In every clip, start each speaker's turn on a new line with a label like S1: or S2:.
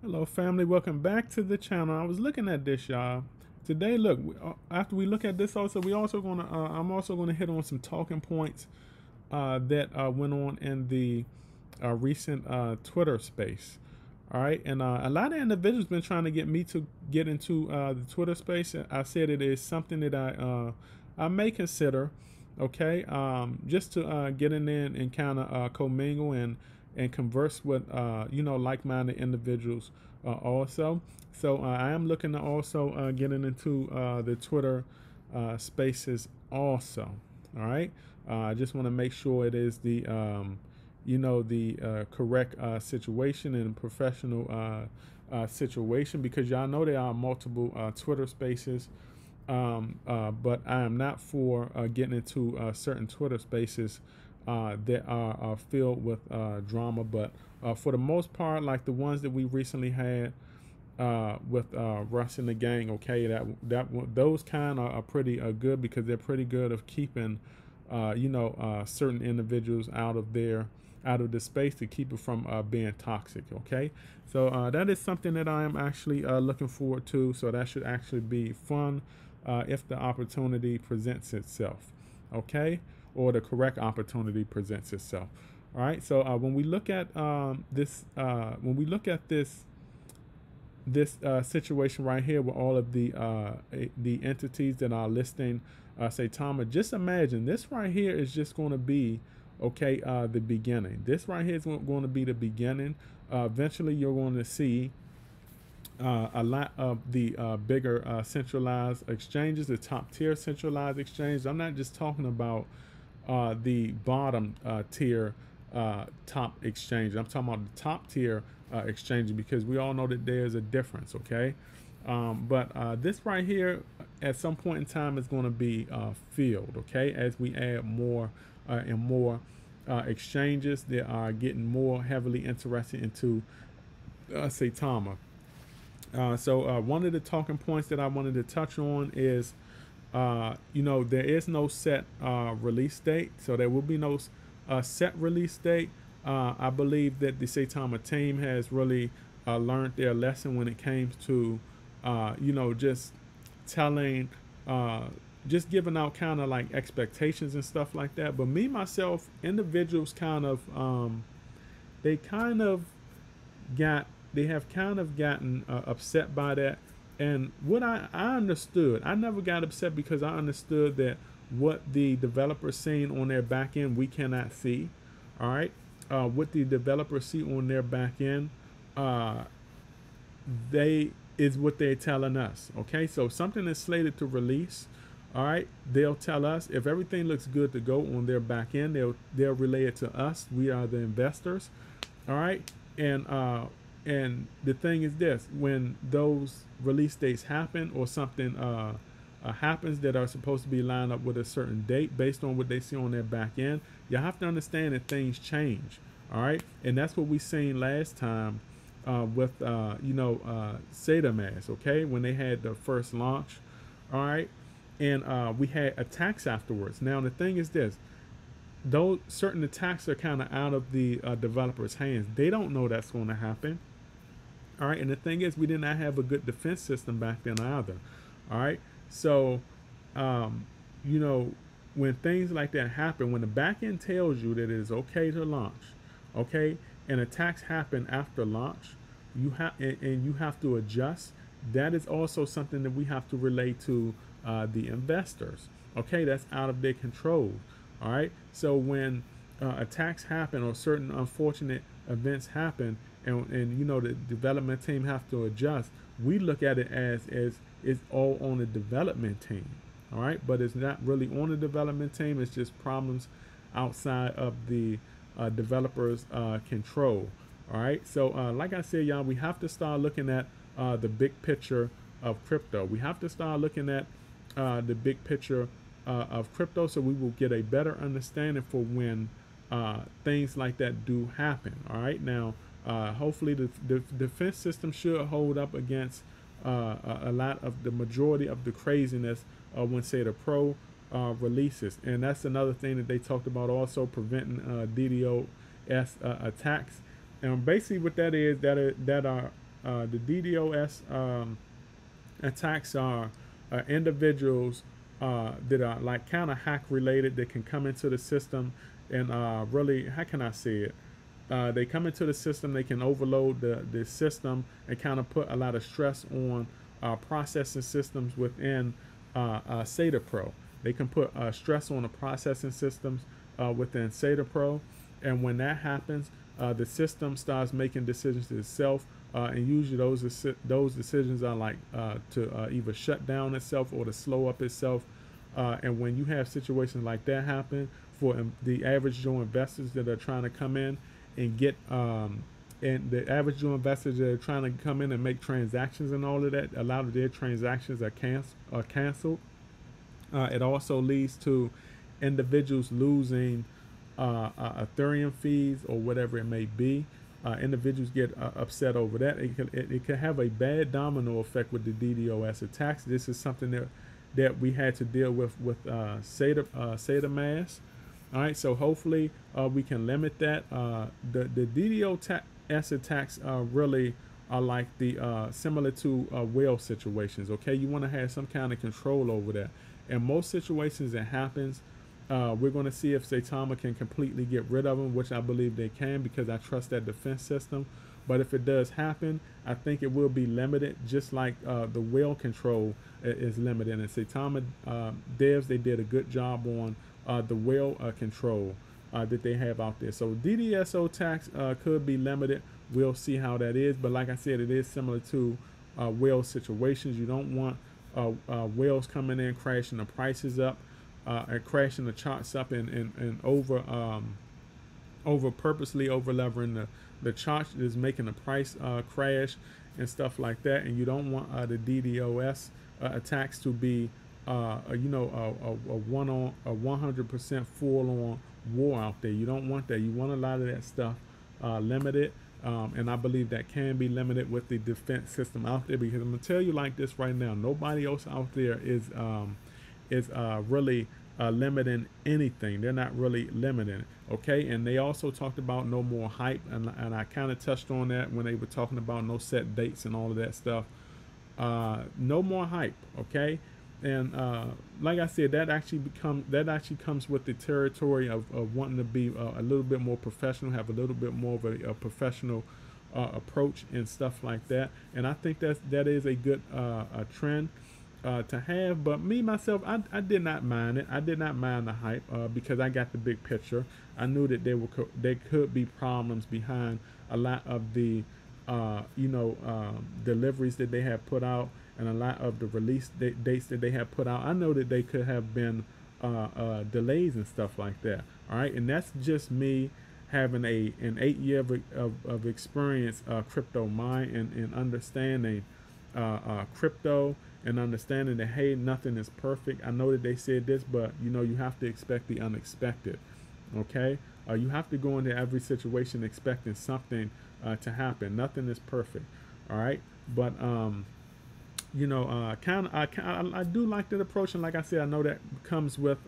S1: Hello family, welcome back to the channel. I was looking at this, y'all. Today, look, after we look at this also, I'm also gonna hit on some talking points that went on in the recent Twitter space. All right, and a lot of individuals been trying to get me to get into the Twitter space. I said it is something that I may consider, okay, just to get in there and kind of commingle and converse with like-minded individuals also. So I am looking to also getting into the Twitter spaces also. All right, I just want to make sure it is the correct situation and professional situation, because y'all know there are multiple Twitter spaces. But I am not for getting into certain Twitter spaces that are filled with drama. But for the most part, like the ones that we recently had with Russ and the gang, okay, those kind are pretty good, because they're pretty good of keeping certain individuals out of the space, to keep it from being toxic. Okay, so that is something that I am actually looking forward to. So that should actually be fun if the opportunity presents itself. Okay, or the correct opportunity presents itself. All right, so when we look at this situation right here with all of the entities that are listing Saitama, just imagine this right here is just going to be the beginning. This right here is going to be the beginning. Eventually you're going to see a lot of the bigger centralized exchanges, the top tier centralized exchanges. I'm not just talking about the bottom tier top exchange. I'm talking about the top tier exchange, because we all know that there's a difference. Okay, but this right here at some point in time is going to be filled. Okay, as we add more and more exchanges that are getting more heavily interested into Saitama. So one of the talking points that I wanted to touch on is, there is no set release date. So there will be no set release date. I believe that the Saitama team has really learned their lesson when it came to, just telling, just giving out kind of like expectations and stuff like that. But me, myself, individuals kind of, they kind of have kind of gotten upset by that. And what I understood, I never got upset, because I understood that what the developers seen on their back end, we cannot see. All right, what the developers see on their back end, they is what they're telling us. Okay, so something is slated to release. All right, they'll tell us if everything looks good to go on their back end. They'll relay it to us. We are the investors. All right, and the thing is this: when those release dates happen, or something happens that are supposed to be lined up with a certain date based on what they see on their back end, you have to understand that things change. All right, and that's what we seen last time with Saitamask. Okay, when they had the first launch. All right, and we had attacks afterwards. Now the thing is this: those certain attacks are kind of out of the developers' hands. They don't know that's going to happen. All right, and the thing is, we did not have a good defense system back then either. All right, so when things like that happen, when the back end tells you that it is okay to launch, okay, and attacks happen after launch, and you have to adjust. That is also something that we have to relay to the investors. Okay, that's out of their control. All right, so when attacks happen, or certain unfortunate events happen, and the development team have to adjust, we look at it as it's all on the development team. All right, but it's not really on the development team. It's just problems outside of the developers control. All right, so like I said, y'all, we have to start looking at the big picture of crypto. We have to start looking at the big picture of crypto, so we will get a better understanding for when things like that do happen. All right, now hopefully the defense system should hold up against a lot of the majority of the craziness when, say, the pro releases. And that's another thing that they talked about, also preventing DDoS attacks. And basically what that is, that are the DDoS attacks are individuals that are like kind of hack related that can come into the system and really, how can I say it? They come into the system, they can overload the system and kind of put a lot of stress on processing systems within SATA Pro. They can put stress on the processing systems within SATA Pro, and when that happens, the system starts making decisions itself, and usually those decisions are like to either shut down itself or to slow up itself. And when you have situations like that happen for the average Joe investors that are trying to come in and get and the average Joe investors that are trying to come in and make transactions and all of that, a lot of their transactions are canceled. It also leads to individuals losing Ethereum fees or whatever it may be. Individuals get upset over that. It can have a bad domino effect with the DDoS attacks. This is something that we had to deal with Saitamask. All right, so hopefully we can limit that. The DDoS attacks really are like the similar to whale situations. Okay, you want to have some kind of control over that. In most situations that happens, we're going to see if Saitama can completely get rid of them, which I believe they can because I trust that defense system. But if it does happen, I think it will be limited, just like the whale control is limited. And Saitama devs, they did a good job on the whale control that they have out there. So DDoS attacks could be limited. We'll see how that is. But like I said, it is similar to whale situations. You don't want whales coming in, crashing the prices up, and crashing the charts up and over purposely over leveraging the chart is making the price crash and stuff like that. And you don't want the DDoS attacks to be a 100% full on war out there. You don't want that. You want a lot of that stuff limited. And I believe that can be limited with the defense system out there, because I'm gonna tell you like this right now, nobody else out there is really limiting anything. They're not really limiting it. Okay, and they also talked about no more hype, and I kind of touched on that when they were talking about no set dates and all of that stuff. No more hype. Okay, and like I said, that actually comes with the territory of wanting to be a little bit more professional, have a little bit more of a professional approach and stuff like that. And I think that is a good trend to have. But me myself, I did not mind it. I did not mind the hype because I got the big picture. I knew that there could be problems behind a lot of the deliveries that they have put out, and a lot of the release dates that they have put out. I know that they could have been delays and stuff like that. All right, and that's just me having an 8 year of experience crypto mind and understanding crypto, and understanding that, hey, nothing is perfect. I know that they said this, but you have to expect the unexpected. Okay, you have to go into every situation expecting something to happen. Nothing is perfect. All right, but I do like that approach, and like I said, I know that comes with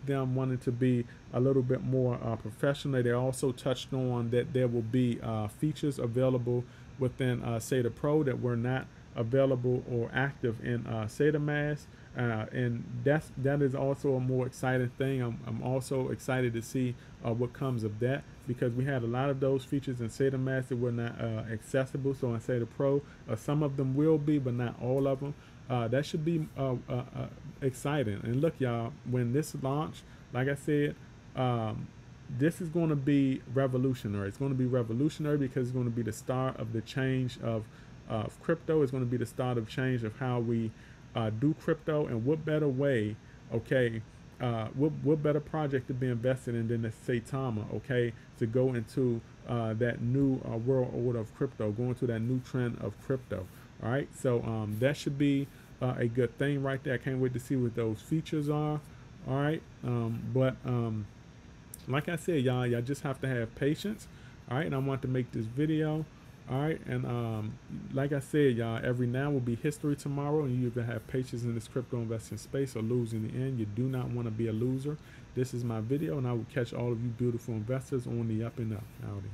S1: them wanting to be a little bit more professional. They also touched on that there will be features available within SATA Pro that were not available or active in Saitamask, and that is also a more exciting thing. I'm also excited to see what comes of that, because we had a lot of those features in Saitamask that were not accessible. So in SATA Pro, some of them will be, but not all of them. That should be exciting. And look, y'all, when this launch, like I said, this is going to be revolutionary. It's going to be revolutionary because it's going to be the start of the change of crypto. It's going to be the start of change of how we do crypto. And what better way, okay, what better project to be invested in than the Saitama, okay, to go into that new world order of crypto, go into that new trend of crypto. All right, so that should be a good thing right there. I can't wait to see what those features are. All right, like I said, y'all just have to have patience. All right, and I want to make this video. All right, and like I said, y'all, every now will be history tomorrow, and you either have patience in this crypto investing space or lose in the end. You do not want to be a loser. This is my video, and I will catch all of you beautiful investors on the up and up. Howdy.